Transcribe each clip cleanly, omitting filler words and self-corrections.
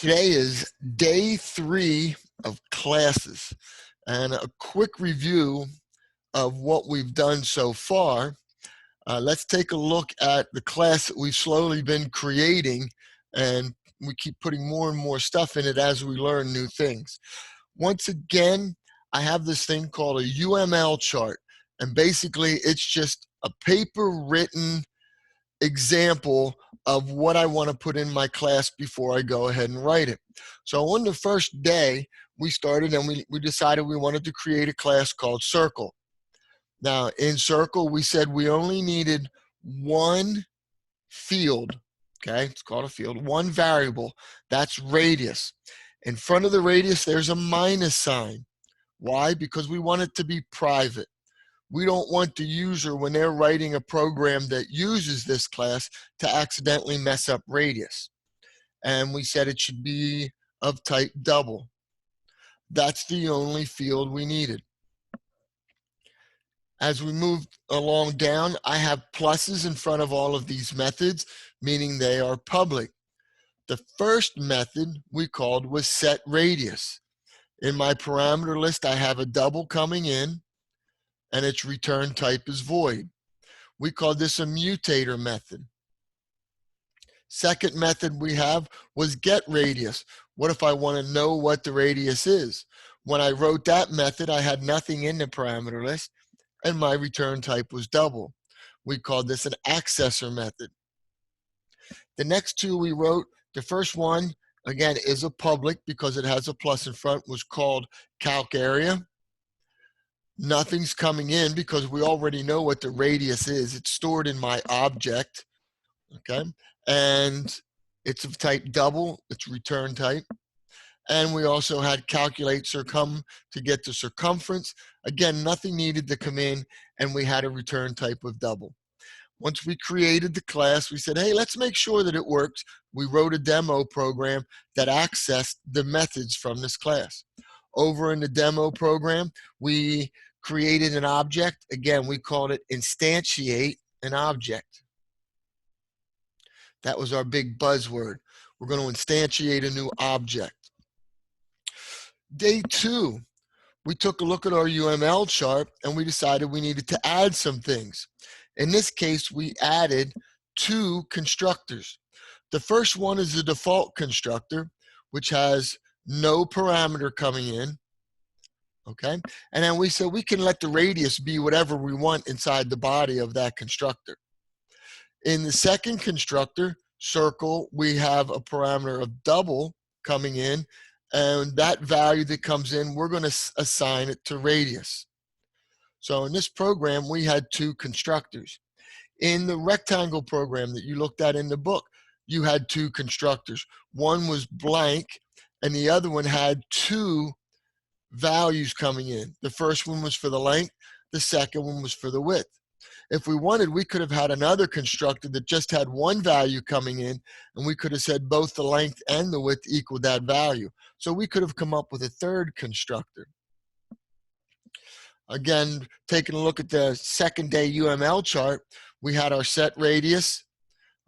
Today is day 3 of classes, and a quick review of what we've done so far. Let's take a look at the class that we've slowly been creating, and we keep putting more and more stuff in it as we learn new things. Once again, I have this thing called a UML chart, and basically it's just a paper-written example of what I want to put in my class before I go ahead and write it. So on the first day, we started and we decided we wanted to create a class called Circle. Now in Circle, we said we only needed one field, okay? It's called a field, one variable, that's radius. In front of the radius, there's a minus sign. Why? Because we want it to be private. We don't want the user, when they're writing a program that uses this class, to accidentally mess up radius. And we said it should be of type double. That's the only field we needed. As we moved along down, I have pluses in front of all of these methods, meaning they are public. The first method we called was set radius. In my parameter list, I have a double coming in, and its return type is void. We call this a mutator method. Second method we have was get radius. What if I want to know what the radius is? When I wrote that method, I had nothing in the parameter list, and my return type was double. We called this an accessor method. The next two we wrote, the first one, again, is a public because it has a plus in front, was called calc area. Nothing's coming in because we already know what the radius is. It's stored in my object, okay? And it's of type double, it's return type. And we also had calculate circum to get the circumference. Again, nothing needed to come in, and we had a return type of double. Once we created the class, we said, hey, let's make sure that it works. We wrote a demo program that accessed the methods from this class. Over in the demo program, we created an object. Again, we called it instantiate an object. That was our big buzzword. We're going to instantiate a new object. Day 2, we took a look at our UML chart and we decided we needed to add some things. In this case, we added 2 constructors. The first one is the default constructor, which has no parameter coming in. Okay, and then we said we can let the radius be whatever we want inside the body of that constructor. In the second constructor, circle, we have a parameter of double coming in, and that value that comes in, we're going to assign it to radius. So in this program, we had 2 constructors. In the rectangle program that you looked at in the book, you had 2 constructors. One was blank, and the other one had 2 values coming in. The first one was for the length, the second one was for the width. If we wanted, we could have had another constructor that just had 1 value coming in, and we could have said both the length and the width equal that value. So we could have come up with a third constructor. Again, taking a look at the second day UML chart, we had our set radius,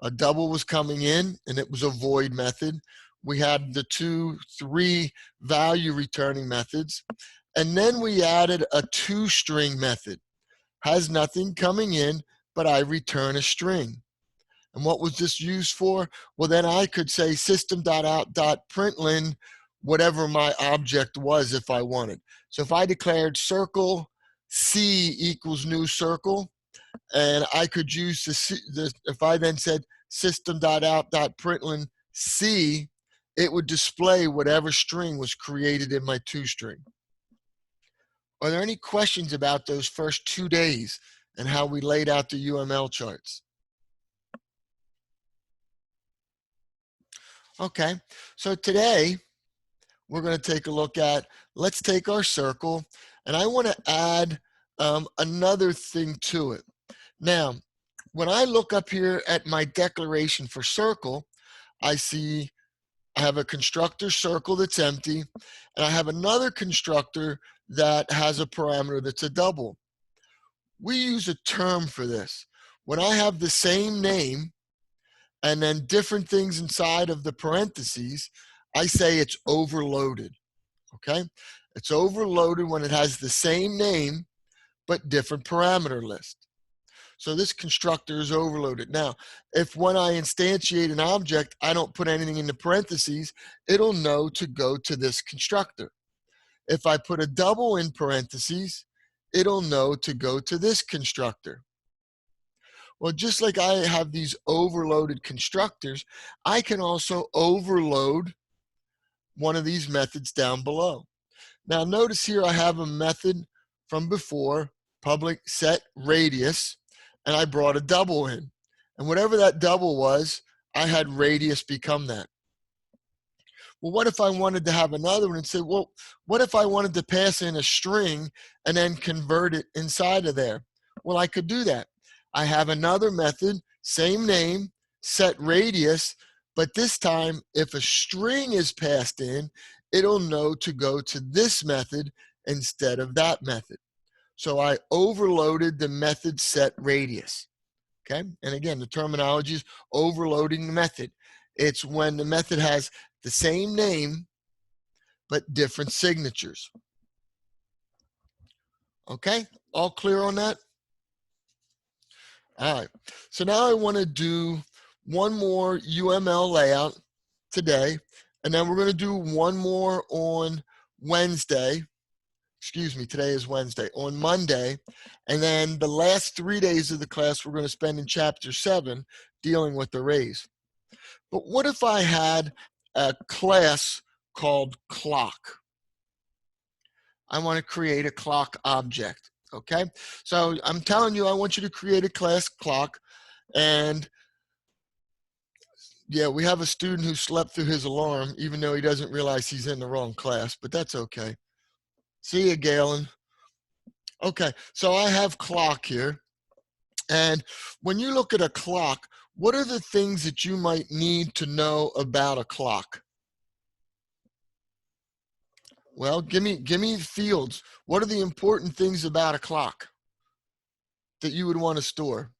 a double was coming in, and it was a void method. We had the 2, 3 value returning methods. And then we added a toString method. Has nothing coming in, but I return a string. And what was this used for? Well, then I could say system.out.println whatever my object was if I wanted. So if I declared circle C equals new circle, and I could use if I then said system.out.println C, it would display whatever string was created in my toString. Are there any questions about those first 2 days and how we laid out the UML charts? Okay, so today we're going to take a look at, let's take our circle, and I want to add another thing to it. Now, when I look up here at my declaration for circle, I see I have a constructor circle that's empty, and I have another constructor that has a parameter that's a double. We use a term for this. When I have the same name and then different things inside of the parentheses, I say it's overloaded, okay? It's overloaded when it has the same name, but different parameter list. So this constructor is overloaded. Now, if when I instantiate an object, I don't put anything in the parentheses, it'll know to go to this constructor. If I put a double in parentheses, it'll know to go to this constructor. Well, just like I have these overloaded constructors, I can also overload one of these methods down below. Now notice here I have a method from before, public set radius, and I brought a double in. And whatever that double was, I had radius become that. Well, what if I wanted to have another one and say, well, what if I wanted to pass in a string and then convert it inside of there? Well, I could do that. I have another method, same name, set radius, but this time if a string is passed in, it'll know to go to this method instead of that method. So I overloaded the method set radius, okay? And again, the terminology is overloading the method. It's when the method has the same name, but different signatures. Okay, all clear on that? All right, so now I want to do one more UML layout today, and then we're going to do one more on Wednesday. Excuse me, today is Wednesday, on Monday. And then the last 3 days of the class we're going to spend in chapter 7 dealing with arrays. But what if I had a class called clock? I want to create a clock object, okay? So I'm telling you, I want you to create a class clock. And yeah, we have a student who slept through his alarm, even though he doesn't realize he's in the wrong class, but that's okay. See you, Galen. Okay, so I have clock here. And when you look at a clock, what are the things that you might need to know about a clock? Well, give me fields. What are the important things about a clock that you would want to store?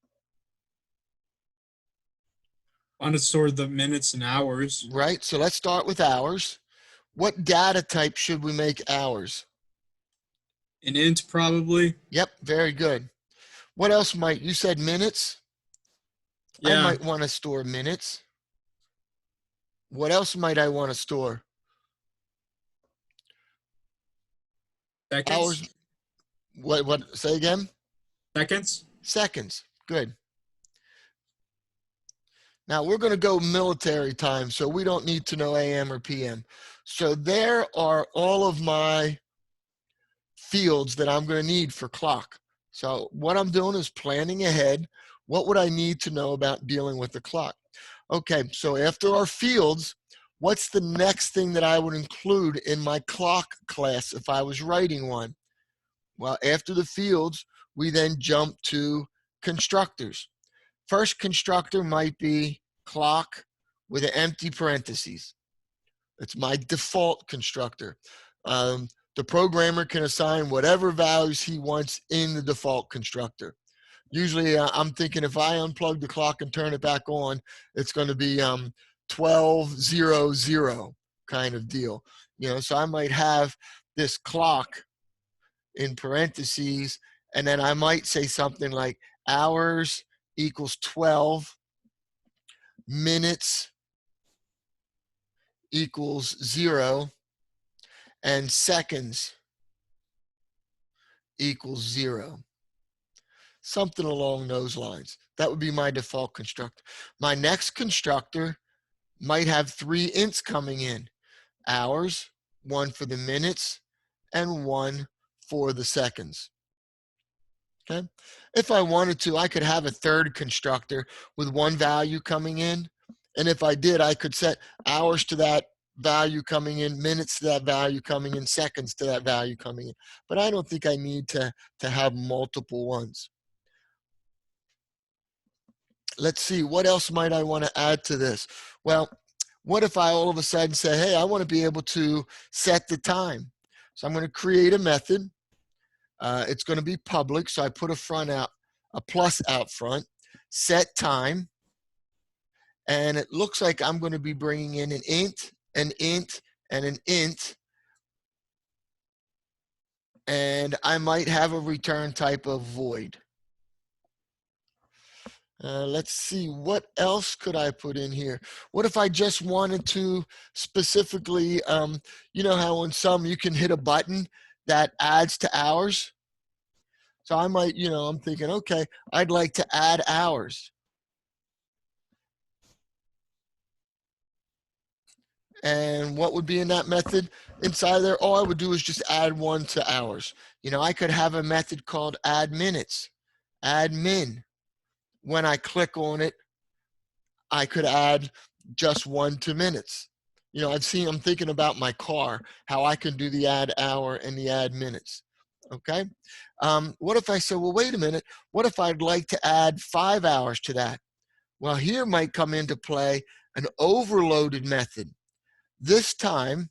Want to store the minutes and hours. Right, so let's start with hours. What data type should we make hours? An int, probably. Yep, very good. What else might, you said minutes? Yeah. I might want to store minutes. What else might I want to store? Seconds. Hours. What, say again? Seconds. Seconds, good. Now we're going to go military time, so we don't need to know AM or PM. So there are all of my fields that I'm going to need for clock. So what I'm doing is planning ahead. What would I need to know about dealing with the clock? Okay, so after our fields, what's the next thing that I would include in my clock class if I was writing one? Well, after the fields, we then jump to constructors. First constructor might be clock with an empty parentheses. It's my default constructor. The programmer can assign whatever values he wants in the default constructor. Usually I'm thinking if I unplug the clock and turn it back on, it's going to be 12:00 kind of deal. You know, so I might have this clock in parentheses, and then I might say something like hours equals 12, minutes equals 0, and seconds equals 0. Something along those lines. That would be my default constructor. My next constructor might have 3 ints coming in. Hours, 1 for the minutes, and 1 for the seconds. Okay. If I wanted to, I could have a third constructor with 1 value coming in. And if I did, I could set hours to that value coming in, minutes to that value coming in, seconds to that value coming in. But I don't think I need to have multiple ones. Let's see, what else might I want to add to this? Well, what if I all of a sudden say, hey, I want to be able to set the time. So I'm going to create a method. It's going to be public, so I put a plus out front, set time, and it looks like I'm going to be bringing in an int an int and an int, and I might have a return type of void. Let's see, what else could I put in here? What if I just wanted to specifically, you know how in some you can hit a button that adds to hours? So I might, you know, I'm thinking, okay, I'd like to add hours. And what would be in that method inside there? All I would do is just add one to hours. You know, I could have a method called add minutes, add min. When I click on it, I could add just one to minutes. You know, I'm thinking about my car, how I can do the add hour and the add minutes. Okay. What if I said, well, wait a minute, what if I'd like to add 5 hours to that? Well, here might come into play an overloaded method. This time,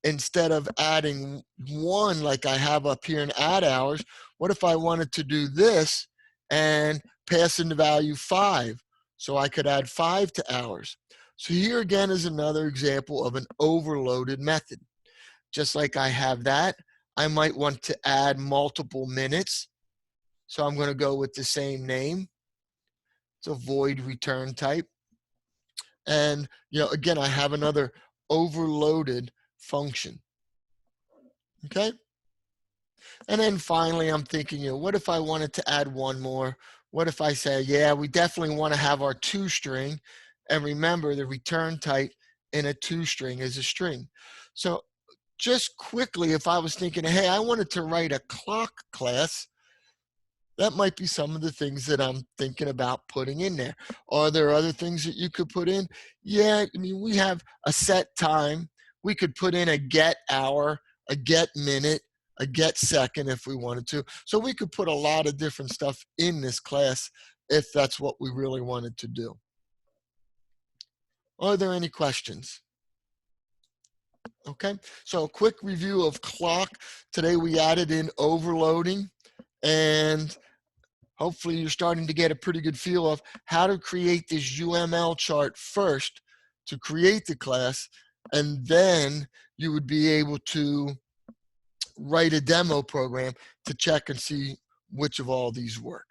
instead of adding one like I have up here in add hours, what if I wanted to do this and pass in the value 5? So I could add 5 to hours. So here again is another example of an overloaded method. Just like I have that, I might want to add multiple minutes. So I'm going to go with the same name. It's a void return type. And, you know, again, I have another overloaded function. Okay. And then finally, I'm thinking, you know, what if I wanted to add one more? What if I say, yeah, we definitely want to have our toString. And remember, the return type in a toString is a string. So just quickly, if I was thinking, hey, I wanted to write a clock class, that might be some of the things that I'm thinking about putting in there. Are there other things that you could put in? Yeah, I mean, we have a set time. We could put in a get hour, a get minute, a get second if we wanted to. So we could put a lot of different stuff in this class if that's what we really wanted to do. Are there any questions? Okay, so a quick review of clock. Today we added in overloading, and hopefully you're starting to get a pretty good feel of how to create this UML chart first to create the class, and then you would be able to write a demo program to check and see which of all these work.